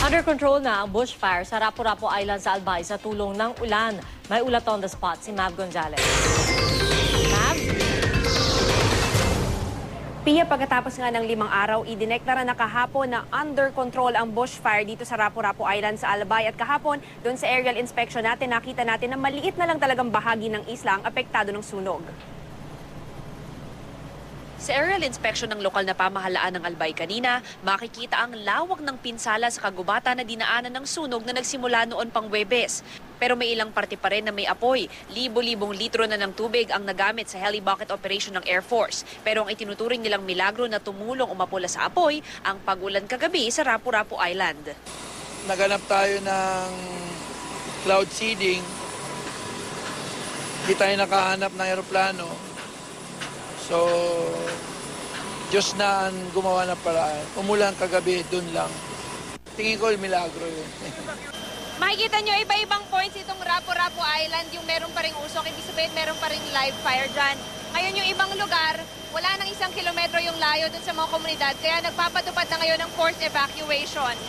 Under control na ang bushfire sa Rapu-Rapu Island sa Albay sa tulong ng ulan. May ulat on the spot si Mav Gonzalez. Mav? Pia, pagkatapos nga ng 5 araw, idineklara na kahapon na under control ang bushfire dito sa Rapu-Rapu Island sa Albay. At kahapon, doon sa aerial inspection natin, nakita natin na maliit na lang talagang bahagi ng isla ang apektado ng sunog. Sa aerial inspection ng lokal na pamahalaan ng Albay kanina, makikita ang lawak ng pinsala sa kagubatan na dinaanan ng sunog na nagsimula noon pang Huwebes. Pero may ilang parte pa rin na may apoy. Libo-libong litro na ng tubig ang nagamit sa heli-bucket operation ng Air Force. Pero ang itinuturing nilang milagro na tumulong umapula sa apoy, ang pag-ulan kagabi sa Rapu-Rapu Island. Naganap tayo ng cloud seeding. Hindi tayo nakahanap ng aeroplano. So, Diyos na ang gumawa ng paraan. Umulan kagabi, dun lang. Tingin ko, milagro yun. Makikita nyo iba-ibang points itong Rapu-Rapu Island, yung meron pa ring usok, ibig sabihin meron pa ring live fire dyan. Ngayon yung ibang lugar, wala nang 1 kilometro yung layo dun sa mga komunidad, kaya nagpapatupad na ngayon ng forced evacuation.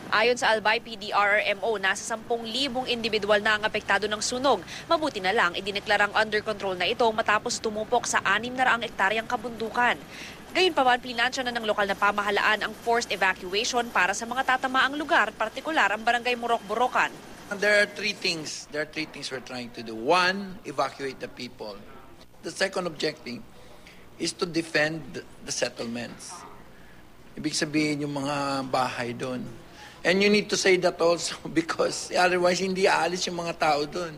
Ayon sa Albay PDRRMO, nasa 10,000 individual na ang apektado ng sunog. Mabuti na lang, idineklarang under control na ito matapos tumupok sa 600 ektaryang kabundukan. Gayunpaman, plinansya na ng lokal na pamahalaan ang forced evacuation para sa mga tatamaang lugar, partikular ang barangay Morok-Borokan. There are three things we're trying to do. One, evacuate the people. The second objective is to defend the settlements. Ibig sabihin yung mga bahay doon. And you need to say that also because otherwise hindi aalis yung mga tao doon.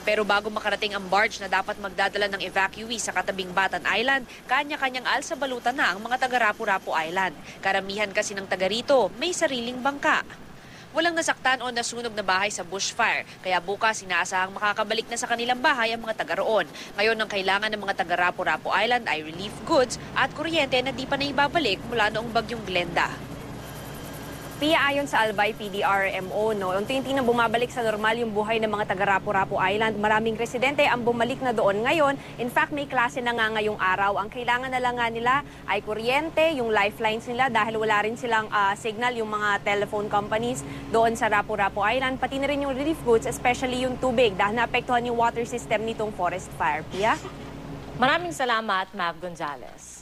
Pero bago makarating ang barge na dapat magdadala ng evacuee sa katabing Batan Island, kanya-kanyang alsa-balutan na ang mga taga Rapu-Rapu Island. Karamihan kasi ng taga rito may sariling bangka. Walang nasaktan o nasunog na bahay sa bushfire, kaya bukas inaasahang makakabalik na sa kanilang bahay ang mga taga roon. Ngayon ang kailangan ng mga taga Rapu-Rapu Island ay relief goods at kuryente na di pa naibabalik mula noong bagyong Glenda. Pia, ayon sa Albay PDRMO, unti-unti na bumabalik sa normal yung buhay ng mga taga Rapu-Rapu Island. Maraming residente ang bumalik na doon ngayon. In fact, may klase na nga ngayong araw. Ang kailangan na lang nga nila ay kuryente, yung lifelines nila dahil wala rin silang signal yung mga telephone companies doon sa Rapu-Rapu Island. Pati na rin yung relief goods, especially yung tubig dahil naapektuhan yung water system nitong forest fire. Pia? Maraming salamat, Mav Gonzalez.